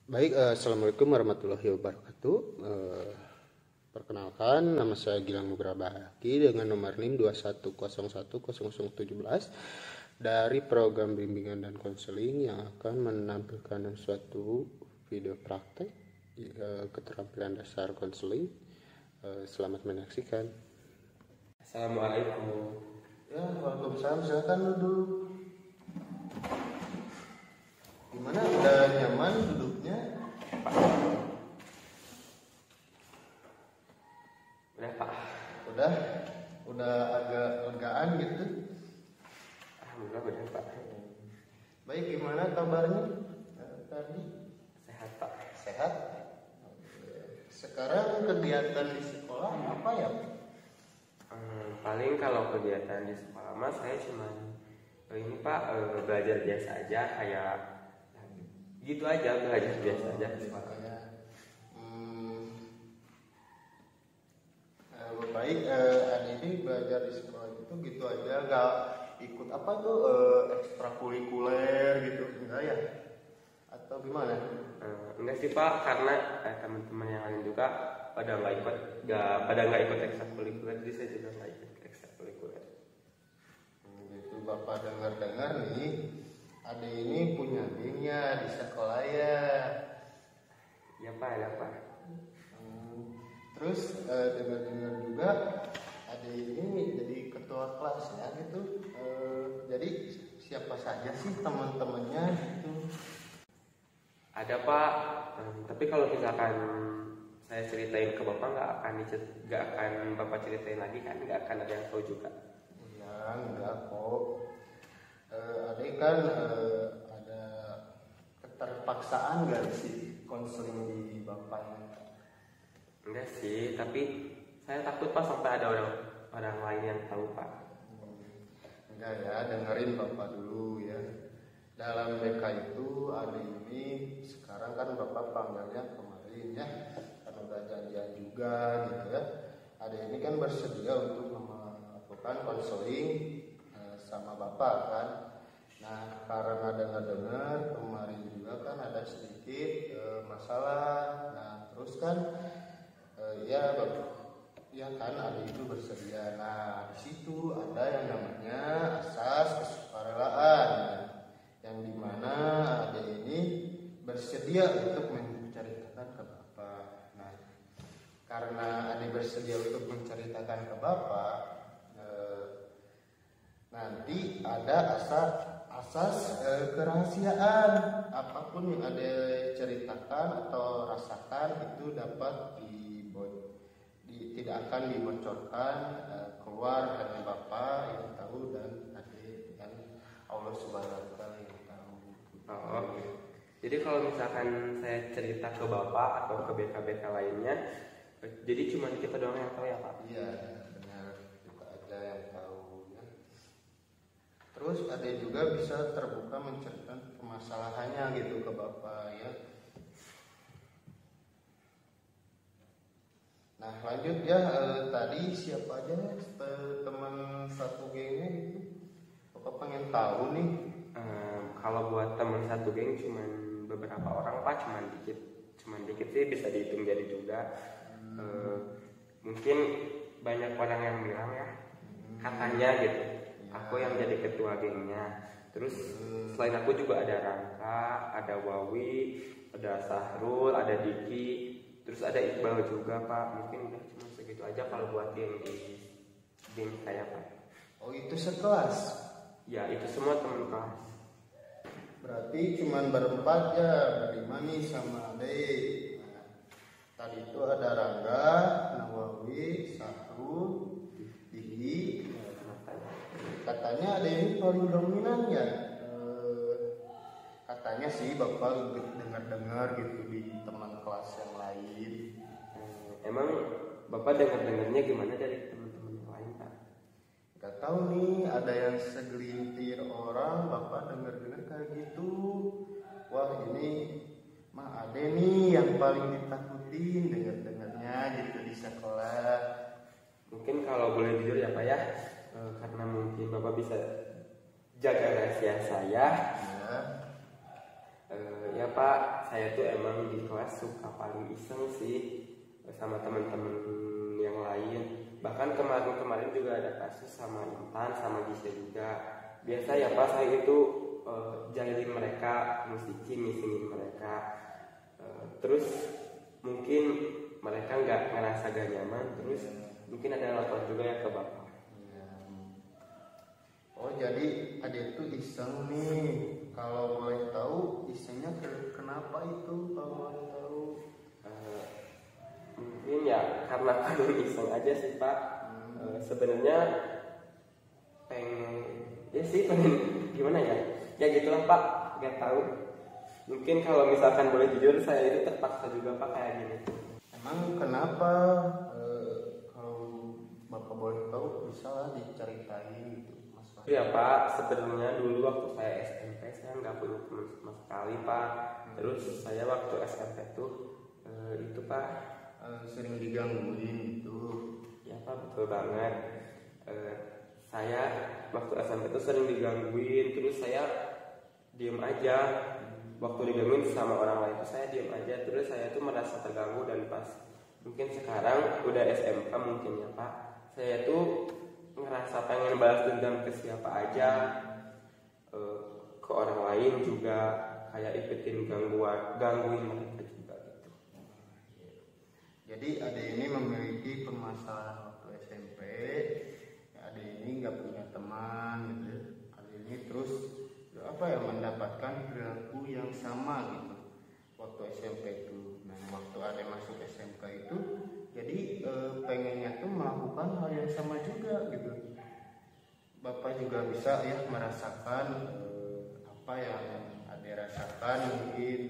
Baik, assalamualaikum warahmatullahi wabarakatuh. Perkenalkan, nama saya Gilang Nugraha Bahaki dengan nomor NIM 21010017 dari program bimbingan dan konseling yang akan menampilkan suatu video praktek keterampilan dasar konseling. Selamat menyaksikan. Assalamualaikum. Ya, waalaikumsalam. Silakan duduk. Gimana? Udah nyaman duduknya? Udah Pak. Udah agak legaan gitu. Alhamdulillah udah Pak. Baik, gimana kabarnya tadi? Sehat Pak. Sehat? Sekarang kegiatan di sekolah apa ya? Paling kalau kegiatan di sekolah mas saya cuma ini Pak belajar biasa aja kayak gitu aja, belajar biasa aja di sekolah. Baik, adik ini belajar di sekolah itu gitu aja, nggak ikut apa tuh ekstrakurikuler gitu, enggak ya? Atau gimana? Enggak sih Pak, karena teman-teman yang lain juga pada nggak ikut ekstrakurikuler, jadi saya juga nggak ikut ekstrakurikuler. Gitu, Bapak dengar-dengar nih, adik ini punya gengnya di sekolah ya. Ya Pak, ada Pak. Terus dengar-dengar juga adik ini jadi ketua kelas ya gitu. Jadi siapa saja sih teman-temannya gitu? Ada Pak, tapi kalau misalkan saya ceritain ke Bapak nggak akan Bapak ceritain lagi kan, nggak akan ada yang tahu juga. Ya enggak kok. Adik kan ada keterpaksaan gak sih konseling di Bapak ini? Enggak sih, tapi saya takut Pak sampai ada orang lain yang tahu Pak. Enggak ya, dengerin Bapak dulu ya. Dalam BK itu ada ini sekarang kan Bapak panggilnya kemarin ya, karena udah janjian juga gitu ya. Ada ini kan bersedia untuk melakukan konseling sama Bapak kan. Nah, karena dengar-dengar kemarin juga kan ada sedikit masalah. Nah, terus kan ya kan ada itu bersedia. Nah, di situ ada yang namanya asas kesukarelaan, yang dimana ada ini bersedia untuk menceritakan ke Bapak. Nah, karena ada bersedia untuk menceritakan ke Bapak, nanti ada asas kerahasiaan. Apapun yang ada ceritakan atau rasakan itu dapat tidak akan dibocorkan keluar, hanya Bapak yang tahu dan adik dan Allah Subhanahu wa Ta'ala yang tahu. Oh, jadi kalau misalkan saya cerita ke Bapak atau ke BK-BK lainnya, jadi cuma kita doang yang tahu ya Pak? Iya, benar, kita aja yang tahu ya. Terus adik juga bisa terbuka menceritakan permasalahannya gitu ke Bapak ya. Nah, lanjut ya, tadi siapa aja teman satu gengnya gitu? Bapak pengen tahu nih. Kalau buat teman satu geng cuman beberapa orang Pak, cuman dikit sih, bisa dihitung jadi juga. Mungkin banyak orang yang bilang ya, katanya gitu, aku yang jadi ketua gengnya. Terus selain aku juga ada Rangka, ada Wawi, ada Sahrul, ada Diki, terus ada Iqbal juga Pak. Mungkin udah cuma segitu aja kalau buat geng saya Pak. Oh, itu sekelas? Ya, itu semua teman kelas. Berarti cuman berempat ya, berlima nih sama adik. Nah, tadi itu ada Rangga, Nawawi, Sahrul, Diki. Katanya ada ini paling dominan ya. Katanya sih Bapak dengar-dengar gitu di teman kelas yang lain. Emang Bapak dengar-dengarnya gimana dari teman-teman yang lain Pak? Gak tahu nih, ada yang segelintir orang Bapak dengar-dengar kayak gitu. Wah, ini mah ada nih yang paling ditakutin dengar-dengarnya gitu di sekolah. Mungkin kalau boleh jujur ya Pak ya, karena mungkin Bapak bisa jaga rahasia saya. Ya. Ya Pak, saya tuh emang di kelas suka paling iseng sih sama teman-teman yang lain. Bahkan kemarin juga ada kasus sama Intan, sama Gisha juga. Biasa ya Pak, saya itu jahilin mereka, ngisengin mereka. Terus mungkin mereka nggak ngerasa gak nyaman. Terus mungkin ada lapor juga ya ke Bapak. Oh jadi adik itu iseng nih. Kalau boleh tahu isengnya kenapa itu kalau boleh tahu? Mungkin ya karena paling iseng aja sih Pak. Sebenarnya pengen gimana ya? Ya gitulah Pak, nggak tahu. Mungkin kalau misalkan boleh jujur saya itu terpaksa juga Pak kayak gini. Emang kenapa? Kalau Bapak boleh tahu bisa lah diceritain gitu. Ya Pak, sebenarnya dulu waktu saya SMP saya nggak punya teman sama sekali Pak. Terus saya waktu SMP tuh itu Pak sering digangguin itu. Ya Pak, betul banget. Saya waktu SMP tuh sering digangguin. Terus saya diem aja. Waktu digangguin sama orang lain tuh saya diem aja. Terus saya tuh merasa terganggu dan pas mungkin sekarang udah SMK mungkin ya Pak, saya tuh ngerasa pengen balas dendam ke siapa aja, ke orang lain juga, kayak ikutin gangguin mereka juga gitu. Jadi adik ini memiliki permasalahan waktu SMP. Adik ini nggak punya teman gitu. Adik ini terus mendapatkan perilaku yang sama gitu waktu SMP itu. Nah waktu adik masuk SMK itu jadi pengennya tuh melakukan hal yang sama juga gitu. Bapak juga bisa ya merasakan apa yang adik rasakan. Mungkin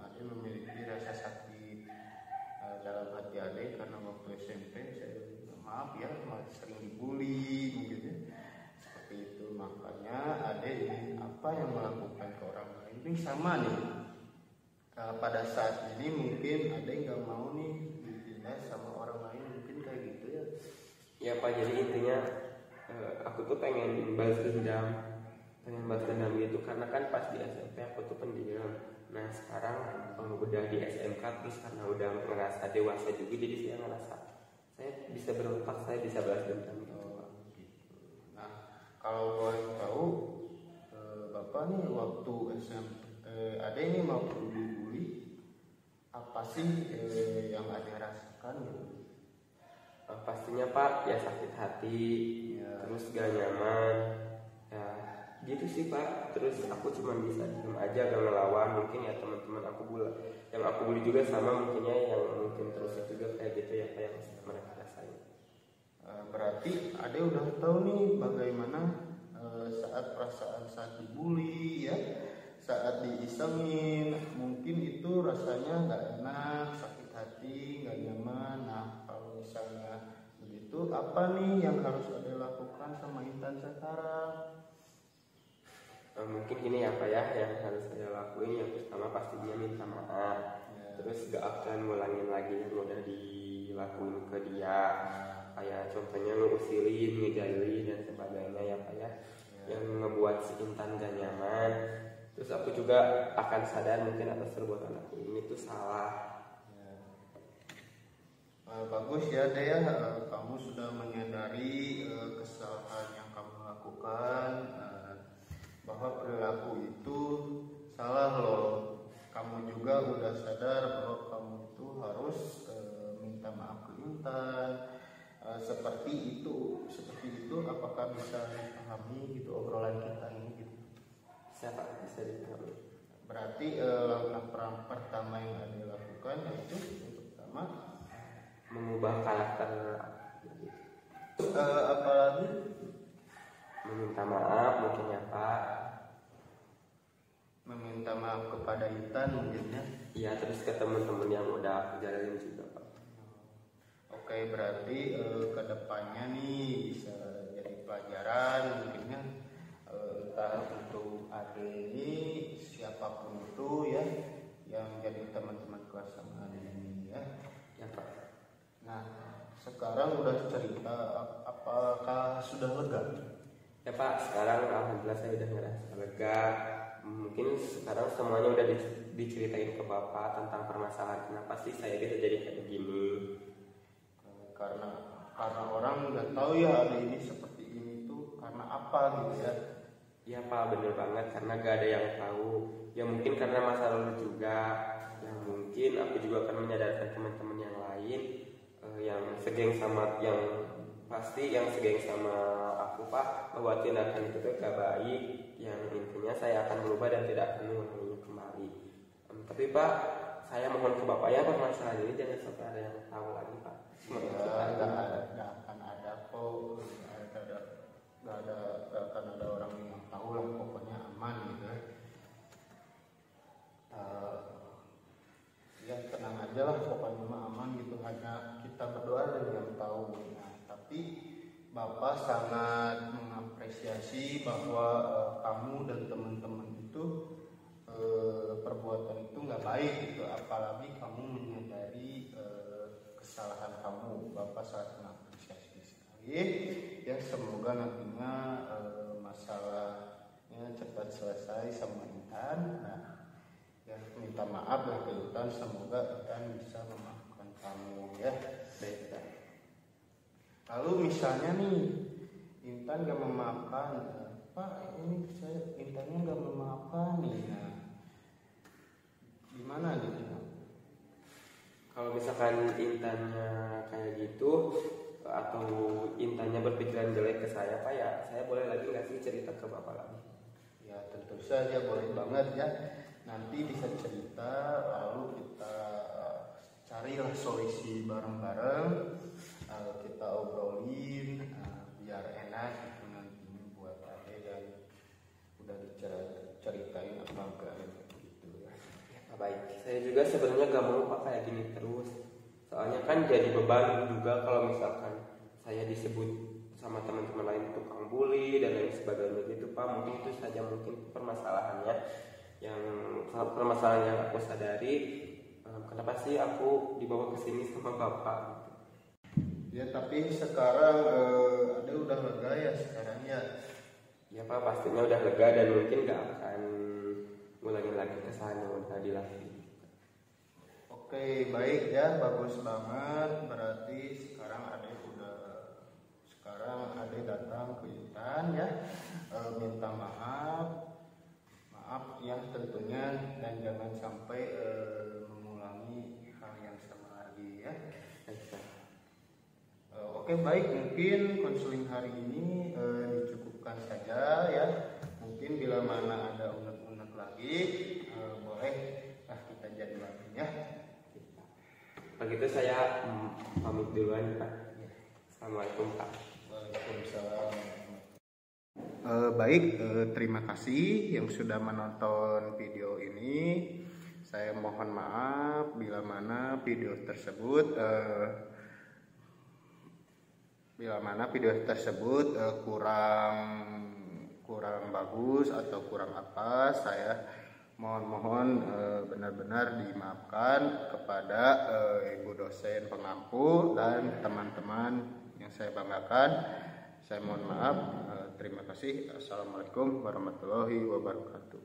adik memiliki rasa sakit dalam hati adik karena waktu SMP saya maaf ya sering dibully mungkin ya. Seperti itu makanya adik ini apa yang melakukan ke orang lain ini sama nih. Pada saat ini mungkin adik nggak mau nih ditindas sama orang lain mungkin kayak gitu ya. Ya Pak, jadi intinya aku tuh pengen balas dendam gitu karena kan pas di SMP aku tuh pendiam. Nah sekarang udah di SMK terus karena udah ngerasa dewasa juga jadi saya ngerasa saya bisa berotak, saya bisa balas dendam gitu. Nah kalau boleh tahu Bapak nih waktu SMP ada ini waktu dibully apa sih yang ada rasakan gitu? Pastinya Pak ya sakit hati ya. Terus gak nyaman ya gitu sih Pak. Terus aku cuma bisa diem aja gak ngelawan. Mungkin ya teman-teman aku yang aku bully juga sama mungkinnya yang mungkin terus juga kayak gitu ya Pak yang mereka rasain. Berarti Ade udah tahu nih bagaimana saat perasaan saat dibully ya, saat diisengin mungkin itu rasanya nggak enak, sakit hati, nggak nyaman. Nah kalau misalnya begitu apa nih yang harus Ade lakukan sama Intan sekarang? Mungkin gini ya Pak ya, yang harus saya lakuin yang pertama pastinya minta maaf ya. Terus gak akan ngulangin lagi yang udah dilakuin ke dia, kayak contohnya ngusilin, ngejailin dan sebagainya ya Pak ya, yang ngebuat si Intan gak nyaman. Terus aku juga akan sadar mungkin atas perbuatan aku ini tuh salah. Bagus ya Dea, kamu sudah menyadari kesalahan yang kamu lakukan, bahwa perilaku itu salah loh. Kamu juga udah sadar bahwa kamu itu harus minta maaf ke Intan. Seperti itu apakah bisa dipahami gitu obrolan kita ini gitu? Siapa bisa dipahami? Berarti langkah pertama yang Ade lakukan yaitu yang pertama mengubah karakter. Apalagi meminta maaf mungkin ya Pak. Meminta maaf kepada Intan mungkin ya. Iya, terus ke teman-teman yang udah aku jalanin juga Pak. Oke, berarti kedepannya nih bisa jadi pelajaran mungkinnya entah untuk Ade ini siapapun itu ya yang jadi teman-teman kelas sama Ade ini ya. Ya Pak. Nah sekarang udah cerita apakah sudah lega? Ya Pak, sekarang alhamdulillah saya udah ngerasa lega. mungkin sekarang semuanya udah diceritain ke Bapak tentang permasalahan kenapa sih saya bisa jadi kayak gini. Karena orang nggak tahu ya ada ini seperti ini tuh karena apa gitu ya. Iya Pak, bener banget, karena gak ada yang tahu. Ya mungkin karena masa lalu juga. Yang mungkin aku juga akan menyadarkan teman-teman yang lain yang segeng sama aku Pak, bahwa tindakan itu tuh gak baik. Yang intinya saya akan berubah dan tidak akan mengulanginya kembali. Tapi Pak, saya mohon ke Bapak ya, permasalahan ini jangan sampai ada yang tahu lagi Pak. Nggak akan ada kok, nggak akan ada orang yang tahu lah, pokoknya aman gitu ya. Ya tenang aja lah, pokoknya mah aman gitu, hanya kita berdoa dan yang tahu. Nah, tapi Bapak sangat mengapresiasi bahwa kamu dan teman-teman itu perbuatan itu nggak baik gitu, apalagi kamu menyadari kesalahan kamu. Bapak sangat mengapresiasi sekali ya, semoga nantinya masalahnya cepat selesai sama Intan. Nah ya, minta maaf lah ke Intan, semoga Intan bisa memaafkan kamu ya. Baik. Lalu misalnya nih Intan gak memaafkan, Pak ini saya Intannya gak memaafkan nih, nah gimana gitu? Kalau misalkan Intannya kayak gitu atau Intannya berpikiran jelek ke saya Pak, ya saya boleh lagi nggak sih cerita ke Bapak lagi? Ya tentu saja boleh banget ya. Nanti bisa cerita, lalu kita carilah solusi bareng-bareng, kita obrolin biar enak gitu nantinya buat Ade, dan udah diceritain apa enggak gitu ya. Baik, saya juga sebenarnya gak mau Pak kayak gini terus. Soalnya kan jadi beban juga kalau misalkan saya disebut sama teman-teman lain tukang bully dan lain sebagainya gitu Pak. Mungkin itu saja mungkin permasalahannya. Yang aku sadari, kenapa sih aku dibawa ke sini sama Bapak gitu. Ya tapi sekarang Ade udah lega ya sekarang ya. Ya Pak, pastinya udah lega dan mungkin gak akan ngulangin lagi kesalahan yang udah dilakukan. Oke, baik ya, bagus banget. Berarti sekarang Ade datang ke Intan ya, minta maaf ya tentunya, dan jangan sampai mengulangi hal yang sama lagi ya. Oke, baik, mungkin konseling hari ini dicukupkan saja ya. Mungkin bila mana ada unek-unek lagi, boleh kita jadi lagi ya. Begitu saya pamit duluan Pak. Assalamualaikum Pak. Waalaikumsalam. Baik, terima kasih yang sudah menonton video ini. Saya mohon maaf bila mana video tersebut kurang bagus atau kurang apa. Saya mohon benar-benar dimaafkan kepada ibu dosen pengampu dan teman-teman yang saya banggakan. Saya mohon maaf. Terima kasih. Assalamualaikum warahmatullahi wabarakatuh.